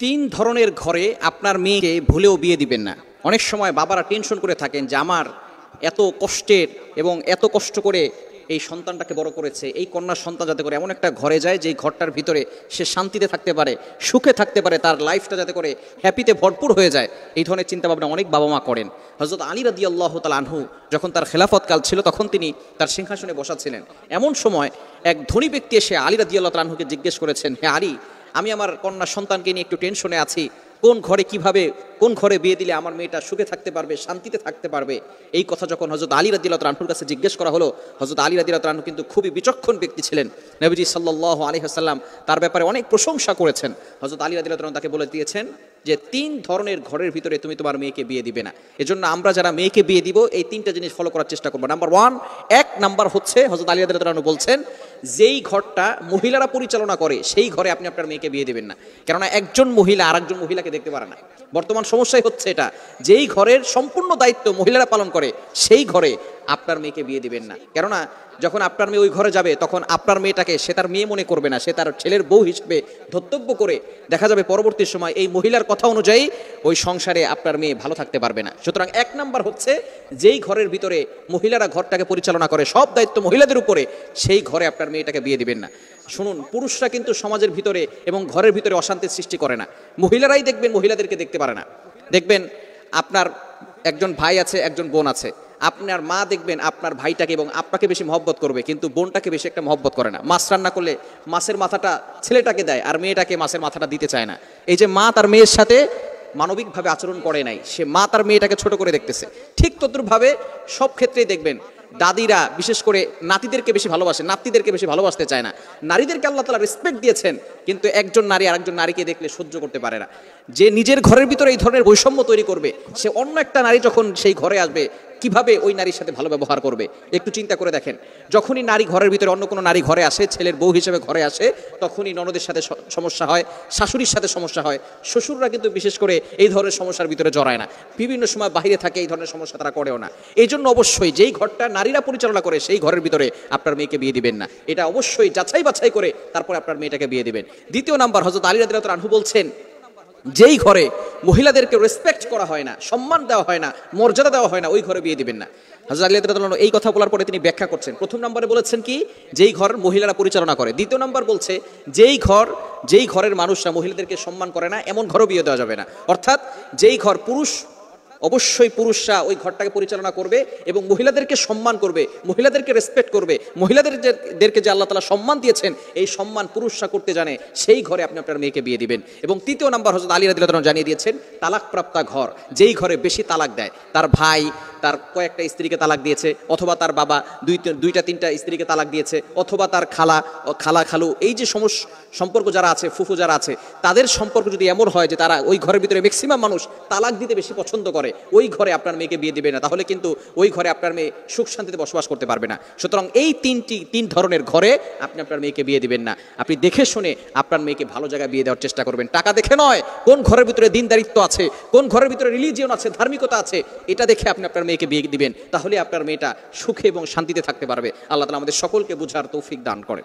তিন ধরনের ঘরে আপনার মেয়েকে ভুলেও বিয়ে দিবেন না। অনেক সময় বাবারা টেনশন করে থাকেন যে আমার এত কষ্টের এবং এত কষ্ট করে এই সন্তানটাকে বড় করেছে, এই কন্যা সন্তান যাতে করে এমন একটা ঘরে যায় যেই ঘরটার ভিতরে সে শান্তিতে থাকতে পারে, সুখে থাকতে পারে, তার লাইফটা যাতে করে হ্যাপিতে ভরপুর হয়ে যায়। এই ধরনের চিন্তাভাবনা অনেক বাবা মা করেন। হযরত আলী রাদিয়াল্লাহু তাআলা আনহু যখন তার খেলাফত কাল ছিল তখন তিনি তার সিংহাসনে বসা ছিলেন। এমন সময় এক ধনী ব্যক্তি এসে আলী রাদিয়াল্লাহু তাআলা আনহুকে জিজ্ঞেস করেছেন, হে আলী, আমি আমার কন্যা সন্তানকে নিয়ে একটু টেনশনে আছি, কোন ঘরে কিভাবে কোন ঘরে বিয়ে দিলে আমার মেয়েটা সুখে থাকতে পারবে, শান্তিতে থাকতে পারবে। এই কথা যখন হযরত আলী রাদিয়াল্লাহু তাআলা আনহুর কাছে জিজ্ঞেস করা হলো, হযরত আলী রাদিয়াল্লাহু তাআলা আনহু কিন্তু খুবই বিচক্ষণ ব্যক্তি ছিলেন। নবীজি সাল্লাল্লাহু আলাইহি ওয়াসাল্লাম তার ব্যাপারে অনেক প্রশংসা করেছেন। হযরত আলী রাদিয়াল্লাহু তাআলা তাকে বলে দিয়েছেন যে তিন ধরনের ঘরের ভিতরে তুমি তোমার মেয়েকে বিয়ে দিবে না। এজন্য আমরা যারা মেয়েকে বিয়ে দিব এই তিনটা জিনিস ফলো করার চেষ্টা করবো। নাম্বার ওয়ান, এক নাম্বার হচ্ছে হযরত আলী রাদিয়াল্লাহু তাআলা বলছেন যেই ঘরটা মহিলারা পরিচালনা করে সেই ঘরে আপনি আপনার মেয়েকে বিয়ে দিবেন না। কেননা একজন মহিলা আর একজন মহিলাকে দেখতে পারে না। বর্তমান সমস্যাই হচ্ছে এটা, যেই ঘরের সম্পূর্ণ দায়িত্ব মহিলারা পালন করে সেই ঘরে আপনার মেয়েকে বিয়ে দিবেন না। কেননা যখন আপনার মেয়ে ওই ঘরে যাবে তখন আপনার মেয়েটাকে সে তার মেয়ে মনে করবে না, সে তার ছেলের বউ হিসেবে ধর্তব্য করে দেখা যাবে পরবর্তী সময় এই মহিলার কথা অনুযায়ী ওই সংসারে আপনার মেয়ে ভালো থাকতে পারবে না। সুতরাং এক নাম্বার হচ্ছে যেই ঘরের ভিতরে মহিলারা ঘরটাকে পরিচালনা করে, সব দায়িত্ব মহিলাদের উপরে, সেই ঘরে আপনার মেয়েটাকে বিয়ে দিবেন না। শুনুন, পুরুষরা কিন্তু সমাজের ভিতরে এবং ঘরের ভিতরে অশান্তির সৃষ্টি করে না, মহিলারাই দেখবেন মহিলাদেরকে দেখতে পারে না। দেখবেন আপনার একজন ভাই আছে, একজন বোন আছে, আপনার মা দেখবেন আপনার ভাইটাকে এবং আপনাকে বেশি মহব্বত করবে, কিন্তু বোনটাকে বেশি একটা মহব্বত করে না। মাছ রান্না করলে মাছের মাথাটা ছেলেটাকে দেয় আর মেয়েটাকে মাছের মাথাটা দিতে চায় না। এই যে মা তার মেয়ের সাথে মানবিকভাবে আচরণ করে নাই, সে মা তার মেয়েটাকে ছোট করে দেখতেছে। ঠিক তদ্রুপভাবে সব ক্ষেত্রেই দেখবেন দাদিরা বিশেষ করে নাতিদেরকে বেশি ভালোবাসে, নাতিদেরকে বেশি ভালোবাসতে চায় না। নারীদেরকে আল্লাহ তাআলা রেসপেক্ট দিয়েছেন, কিন্তু একজন নারী আরেকজন নারীকে দেখলে সহ্য করতে পারে না। যে নিজের ঘরের ভিতরে এই ধরনের বৈষম্য তৈরি করবে, সে অন্য একটা নারী যখন সেই ঘরে আসবে কিভাবে ওই নারীর সাথে ভালো ব্যবহার করবে একটু চিন্তা করে দেখেন। যখনই নারী ঘরের ভিতরে অন্য কোনো নারী ঘরে আসে, ছেলের বউ হিসেবে ঘরে আসে, তখনই ননদের সাথে সমস্যা হয়, শাশুড়ির সাথে সমস্যা হয়। শ্বশুররা কিন্তু বিশেষ করে এই ধরনের সমস্যার ভিতরে জড়ায় না, বিভিন্ন সময় বাইরে থাকে, এই ধরনের সমস্যা তারা করেও না। এই জন্য অবশ্যই যেই ঘরটা নারীরা পরিচালনা করে সেই ঘরের ভিতরে আপনার মেয়েকে বিয়ে দিবেন না। এটা অবশ্যই যাচাই বাছাই করে তারপরে আপনার মেয়েটাকে বিয়ে দিবেন। দ্বিতীয় নাম্বার, হযরত আলী রাদিয়াল্লাহু তাআলা আনহু বলছেন যেই ঘরে মহিলাদেরকে রেসপেক্ট করা হয় না, সম্মান দেওয়া হয় না, মর্যাদা দেওয়া হয় না, ওই ঘরে বিয়ে দিবেন না। হযরত আলী রাদিয়াল্লাহু তাআলা এই কথা বলার পরে তিনি ব্যাখ্যা করছেন। প্রথম নম্বরে বলেছেন কি, যেই ঘর মহিলারা পরিচালনা করে। দ্বিতীয় নম্বর বলছে যেই ঘরের মানুষরা মহিলাদেরকে সম্মান করে না এমন ঘরও বিয়ে দেওয়া যাবে না। অর্থাৎ যেই ঘর অবশ্যই পুরুষরা ওই ঘরটাকে পরিচালনা করবে এবং মহিলাদেরকে সম্মান করবে, মহিলাদেরকে রেসপেক্ট করবে, মহিলাদেরকে যে আল্লাহ তাআলা সম্মান দিয়েছেন এই সম্মান পুরুষরা করতে জানে, সেই ঘরে আপনি আপনার মেয়েকে বিয়ে দিবেন। এবং তৃতীয় নাম্বার, হযরত আলী রাদিয়াল্লাহু তাআলা জানিয়ে দিয়েছেন তালাকপ্রাপ্তা ঘর, যেই ঘরে বেশি তালাক দেয়, তার ভাই তার কয়েকটা স্ত্রীকে তালাক দিয়েছে, অথবা তার বাবা দুইটা তিনটা স্ত্রীকে তালাক দিয়েছে, অথবা তার খালু, এই যে সম্পর্ক যারা আছে, ফুফু যারা আছে, তাদের সম্পর্ক যদি এমন হয় যে তারা ওই ঘরের ভিতরে ম্যাক্সিমাম মানুষ তালাক দিতে বেশি পছন্দ করে, ওই ঘরে আপনার মেয়েকে বিয়ে দিবে না। তাহলে কিন্তু ওই ঘরে আপনার মেয়ে সুখ শান্তিতে বসবাস করতে পারবে না। সুতরাং এই তিন ধরনের ঘরে আপনি আপনার মেয়েকে বিয়ে দিবেন না। আপনি দেখে শুনে আপনার মেয়েকে ভালো জায়গায় বিয়ে দেওয়ার চেষ্টা করবেন, টাকা দেখে নয়। কোন ঘরের ভিতরে দিনদারিত্ব আছে, কোন ঘরের ভিতরে রিলিজিয়ন আছে, ধার্মিকতা আছে, এটা দেখে আপনি আপনার মেয়েকে বিয়ে দিবেন। তাহলে আপনার মেয়েটা সুখে এবং শান্তিতে থাকতে পারবে। আল্লাহ তাআলা আমাদের সকলকে বুঝার তৌফিক দান করেন।